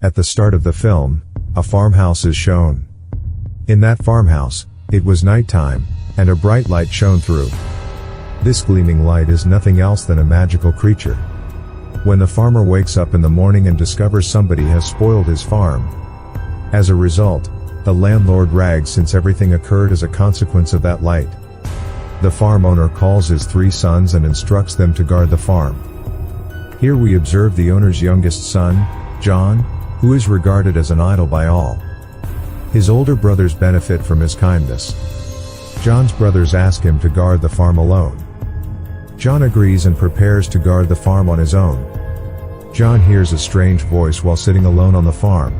At the start of the film, a farmhouse is shown. In that farmhouse, it was nighttime, and a bright light shone through. This gleaming light is nothing else than a magical creature. When the farmer wakes up in the morning and discovers somebody has spoiled his farm. As a result, the landlord rags since everything occurred as a consequence of that light. The farm owner calls his 3 sons and instructs them to guard the farm. Here we observe the owner's youngest son, John, who is regarded as an idol by all. His older brothers benefit from his kindness. John's brothers ask him to guard the farm alone. John agrees and prepares to guard the farm on his own. John hears a strange voice while sitting alone on the farm.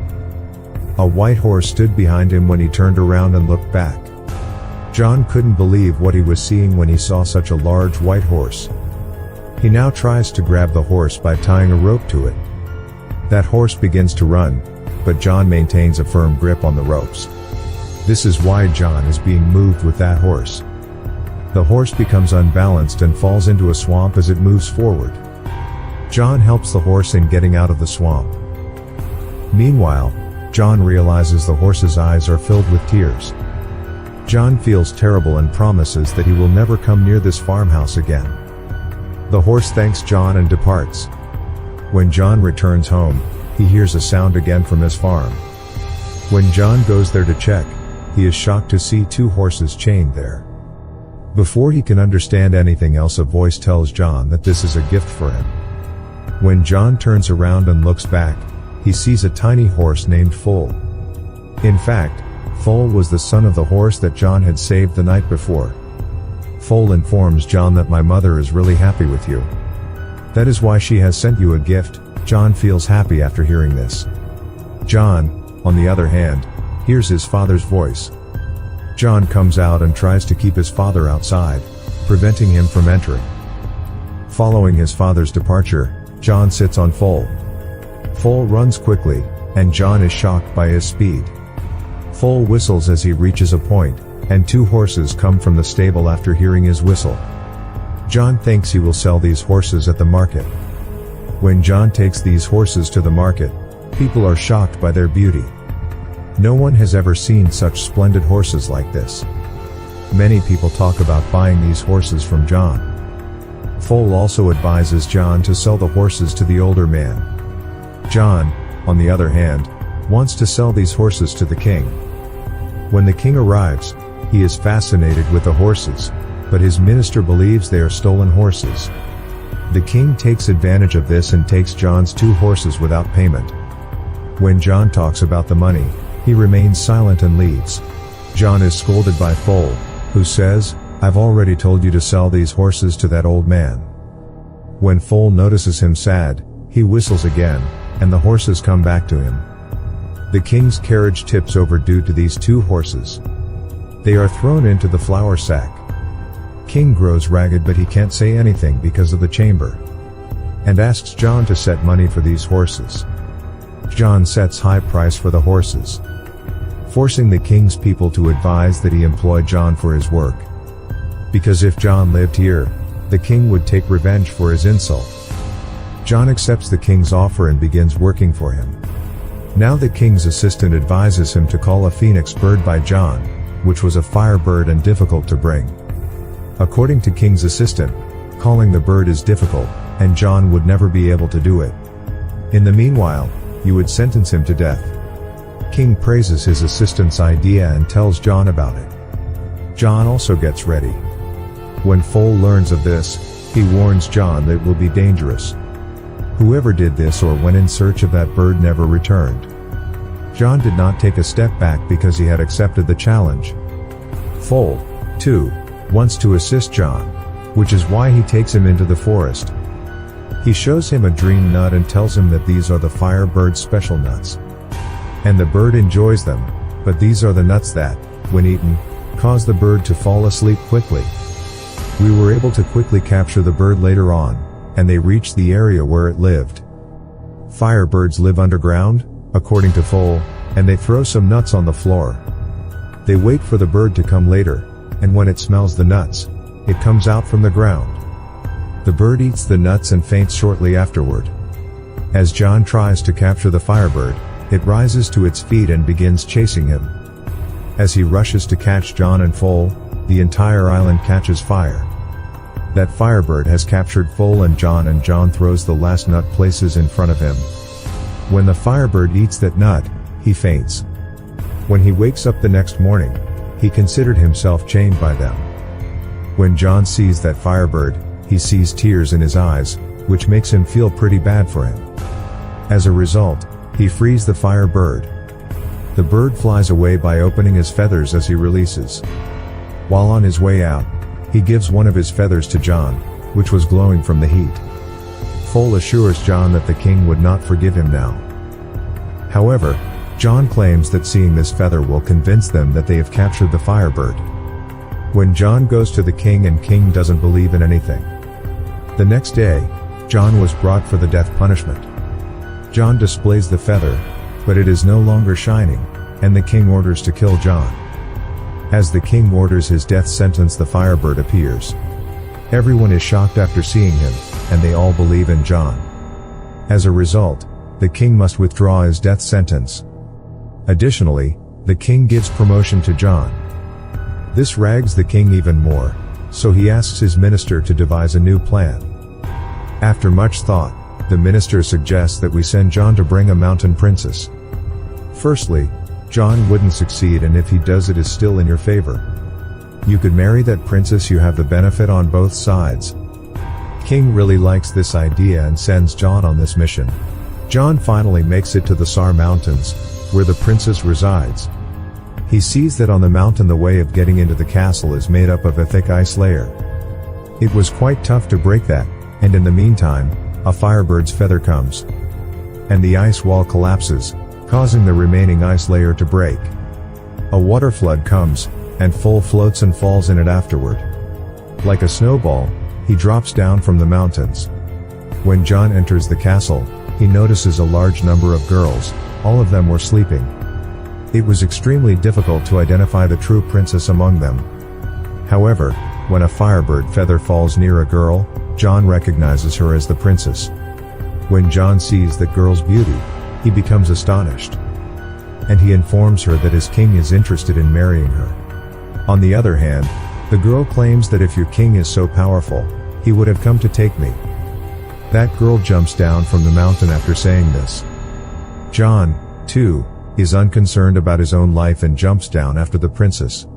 A white horse stood behind him when he turned around and looked back. John couldn't believe what he was seeing when he saw such a large white horse. He now tries to grab the horse by tying a rope to it. That horse begins to run, but John maintains a firm grip on the ropes. This is why John is being moved with that horse. The horse becomes unbalanced and falls into a swamp as it moves forward. John helps the horse in getting out of the swamp. Meanwhile, John realizes the horse's eyes are filled with tears. John feels terrible and promises that he will never come near this farmhouse again. The horse thanks John and departs. When John returns home, he hears a sound again from his farm. When John goes there to check, he is shocked to see 2 horses chained there. Before he can understand anything else, a voice tells John that this is a gift for him. When John turns around and looks back, he sees a tiny horse named Foal. In fact, Foal was the son of the horse that John had saved the night before. Foal informs John that my mother is really happy with you. That is why she has sent you a gift. John feels happy after hearing this. John, on the other hand, hears his father's voice. John comes out and tries to keep his father outside, preventing him from entering. Following his father's departure, John sits on Foal. Foal runs quickly, and John is shocked by his speed. Foal whistles as he reaches a point, and 2 horses come from the stable after hearing his whistle. John thinks he will sell these horses at the market. When John takes these horses to the market, people are shocked by their beauty. No one has ever seen such splendid horses like this. Many people talk about buying these horses from John. Foal also advises John to sell the horses to the older man. John, on the other hand, wants to sell these horses to the king. When the king arrives, he is fascinated with the horses, but his minister believes they are stolen horses. The king takes advantage of this and takes John's 2 horses without payment. When John talks about the money, he remains silent and leaves. John is scolded by Foal, who says, "I've already told you to sell these horses to that old man." When Foal notices him sad, he whistles again, and the horses come back to him. The king's carriage tips over due to these 2 horses. They are thrown into the flour sack. King grows ragged, but he can't say anything because of the chamber, and asks John to set money for these horses. John sets high price for the horses, forcing the king's people to advise that he employ John for his work. Because if John lived here, the king would take revenge for his insult. John accepts the king's offer and begins working for him. Now the king's assistant advises him to call a phoenix bird by John, which was a fire bird and difficult to bring. According to king's assistant, calling the bird is difficult, and John would never be able to do it. In the meanwhile, you would sentence him to death. King praises his assistant's idea and tells John about it. John also gets ready. When Foal learns of this, he warns John that it will be dangerous. Whoever did this or went in search of that bird never returned. John did not take a step back because he had accepted the challenge. Foal, too, wants to assist John, which is why he takes him into the forest. He shows him a dream nut and tells him that these are the fire bird's special nuts. And the bird enjoys them, but these are the nuts that, when eaten, cause the bird to fall asleep quickly. We were able to quickly capture the bird later on, and they reached the area where it lived. Firebirds live underground, according to Foal, and they throw some nuts on the floor. They wait for the bird to come later, and when it smells the nuts, it comes out from the ground. The bird eats the nuts and faints shortly afterward. As John tries to capture the firebird, It rises to its feet and begins chasing him. As he rushes to catch John and Foal, the entire island catches fire. That firebird has captured Foal and John throws the last nut places in front of him. When the firebird eats that nut, he faints. When he wakes up the next morning, he considered himself chained by them. When John sees that firebird, he sees tears in his eyes, which makes him feel pretty bad for him. As a result, he frees the firebird. The bird flies away by opening his feathers as he releases. While on his way out, he gives one of his feathers to John, which was glowing from the heat. Foal assures John that the king would not forgive him now. However, John claims that seeing this feather will convince them that they have captured the firebird. When John goes to the king and king doesn't believe in anything. The next day, John was brought for the death punishment. John displays the feather, but it is no longer shining, and the king orders to kill John. As the king orders his death sentence, the firebird appears. Everyone is shocked after seeing him, and they all believe in John. As a result, the king must withdraw his death sentence. Additionally, the king gives promotion to John. This rags the king even more, so he asks his minister to devise a new plan. After much thought, the minister suggests that we send John to bring a mountain princess. Firstly, John wouldn't succeed, and if he does, it is still in your favor. You could marry that princess, you have the benefit on both sides. King really likes this idea and sends John on this mission. John finally makes it to the Sar Mountains, where the princess resides. He sees that on the mountain the way of getting into the castle is made up of a thick ice layer. It was quite tough to break that, and in the meantime, a firebird's feather comes. And the ice wall collapses, causing the remaining ice layer to break. A water flood comes, and Foal floats and falls in it afterward. Like a snowball, he drops down from the mountains. When John enters the castle, he notices a large number of girls, all of them were sleeping. It was extremely difficult to identify the true princess among them. However, when a firebird feather falls near a girl, John recognizes her as the princess. When John sees the girl's beauty, he becomes astonished. And he informs her that his king is interested in marrying her. On the other hand, the girl claims that if your king is so powerful, he would have come to take me. That girl jumps down from the mountain after saying this. John, too, is unconcerned about his own life and jumps down after the princess.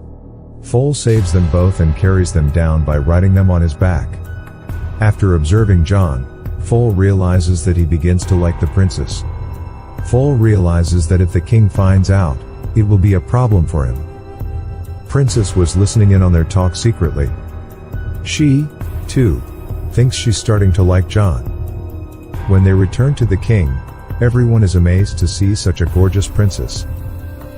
Foal saves them both and carries them down by riding them on his back. After observing John, Foal realizes that he begins to like the princess. Foal realizes that if the king finds out, it will be a problem for him. Princess was listening in on their talk secretly. She, too, thinks she's starting to like John. When they return to the king, everyone is amazed to see such a gorgeous princess.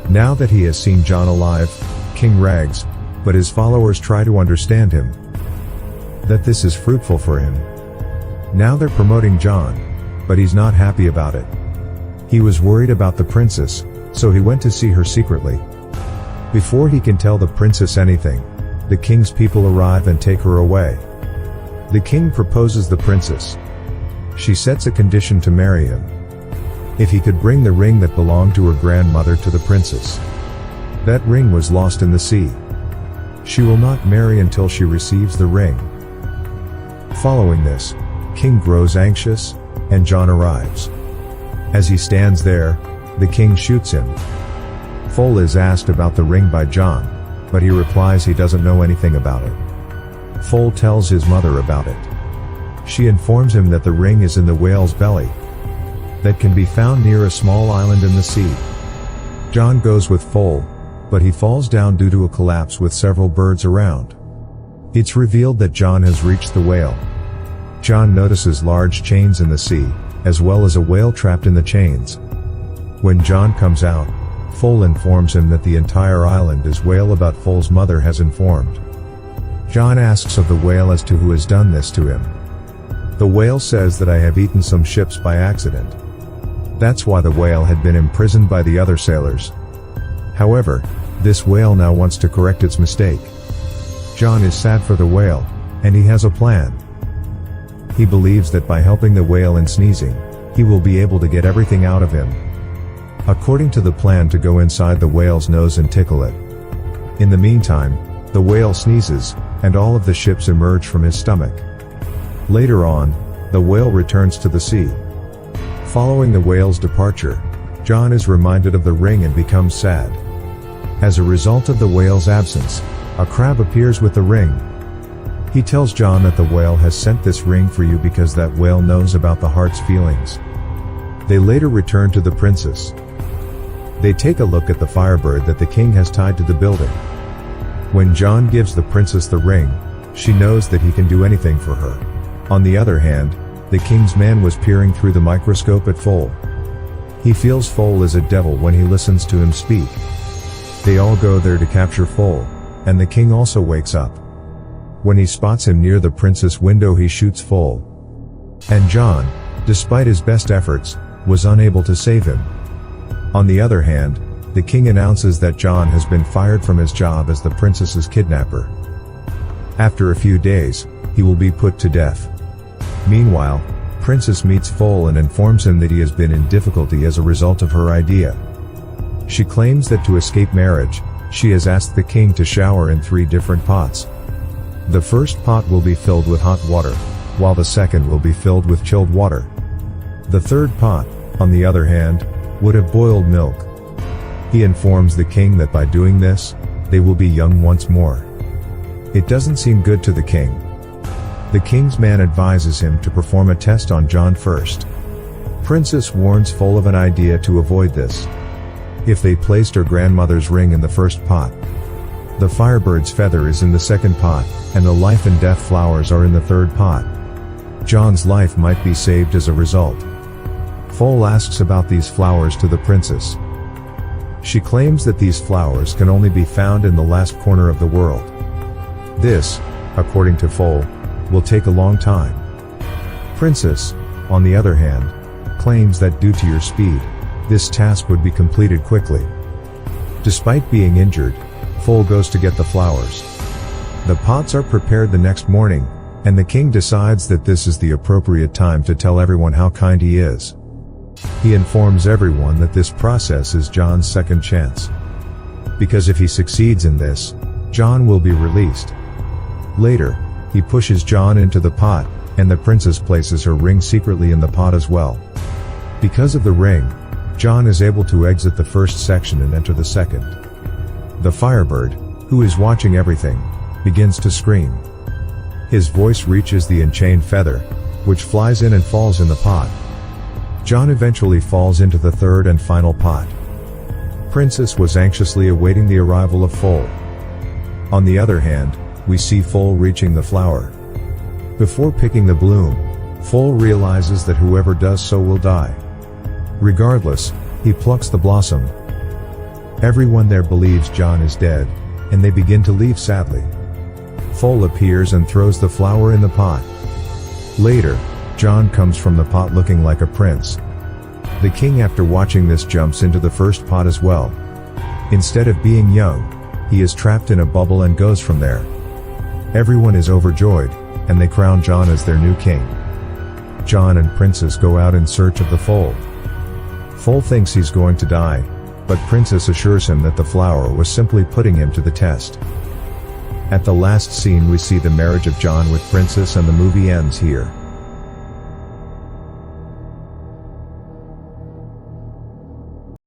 Now that he has seen John alive, King rags, but his followers try to understand him. That this is fruitful for him. Now they're promoting John, but he's not happy about it. He was worried about the princess, so he went to see her secretly. Before he can tell the princess anything, the king's people arrive and take her away. The king proposes the princess. She sets a condition to marry him. If he could bring the ring that belonged to her grandmother to the princess. That ring was lost in the sea. She will not marry until she receives the ring. Following this, King grows anxious, and John arrives. As he stands there, the king shoots him. Foal is asked about the ring by John, but he replies he doesn't know anything about it. Foal tells his mother about it. She informs him that the ring is in the whale's belly, that can be found near a small island in the sea. John goes with Foal, but he falls down due to a collapse with several birds around. It's revealed that John has reached the whale. John notices large chains in the sea, as well as a whale trapped in the chains. When John comes out, Foal informs him that the entire island is whale about Foal's mother has informed. John asks of the whale as to who has done this to him. The whale says that I have eaten some ships by accident. That's why the whale had been imprisoned by the other sailors. However, this whale now wants to correct its mistake. John is sad for the whale, and he has a plan. He believes that by helping the whale in sneezing, he will be able to get everything out of him. according to the plan to go inside the whale's nose and tickle it. In the meantime, the whale sneezes, and all of the ships emerge from his stomach. Later on, the whale returns to the sea. Following the whale's departure, John is reminded of the ring and becomes sad. As a result of the whale's absence, a crab appears with the ring. He tells John that the whale has sent this ring for you because that whale knows about the heart's feelings. They later return to the princess. They take a look at the firebird that the king has tied to the building. When John gives the princess the ring, she knows that he can do anything for her. On the other hand, the king's man was peering through the microscope at Foal. He feels Foal is a devil when he listens to him speak. They all go there to capture Foal, and the king also wakes up. When he spots him near the princess' window, he shoots Foal. And John, despite his best efforts, was unable to save him. On the other hand, the king announces that John has been fired from his job as the princess's kidnapper. After a few days, he will be put to death. Meanwhile, Princess meets Foal and informs him that he has been in difficulty as a result of her idea. She claims that to escape marriage, she has asked the king to shower in 3 different pots. The first pot will be filled with hot water, while the second will be filled with chilled water. The third pot, on the other hand, would have boiled milk. He informs the king that by doing this, they will be young once more. It doesn't seem good to the king. The king's man advises him to perform a test on John first. Princess warns Foal of an idea to avoid this. If they placed her grandmother's ring in the first pot, the firebird's feather is in the second pot, and the life and death flowers are in the third pot. John's life might be saved as a result. Foal asks about these flowers to the princess. She claims that these flowers can only be found in the last corner of the world. This, according to Foal, will take a long time. Princess, on the other hand, claims that due to your speed, this task would be completed quickly. Despite being injured, Foal goes to get the flowers. The pots are prepared the next morning, and the king decides that this is the appropriate time to tell everyone how kind he is. He informs everyone that this process is John's second chance. Because if he succeeds in this, John will be released. Later, he pushes John into the pot, and the princess places her ring secretly in the pot as well. Because of the ring, John is able to exit the first section and enter the second. The firebird, who is watching everything, begins to scream. His voice reaches the enchained feather, which flies in and falls in the pot. John eventually falls into the third and final pot. Princess was anxiously awaiting the arrival of Foal. On the other hand, we see Foal reaching the flower. Before picking the bloom, Foal realizes that whoever does so will die. Regardless, he plucks the blossom. Everyone there believes John is dead, and they begin to leave sadly. Foal appears and throws the flower in the pot. Later, John comes from the pot looking like a prince. The king, after watching this, jumps into the first pot as well. Instead of being young, he is trapped in a bubble and goes from there. Everyone is overjoyed, and they crown John as their new king. John and Princess go out in search of the Foal. Foal thinks he's going to die, but Princess assures him that the flower was simply putting him to the test. At the last scene we see the marriage of John with Princess, and the movie ends here.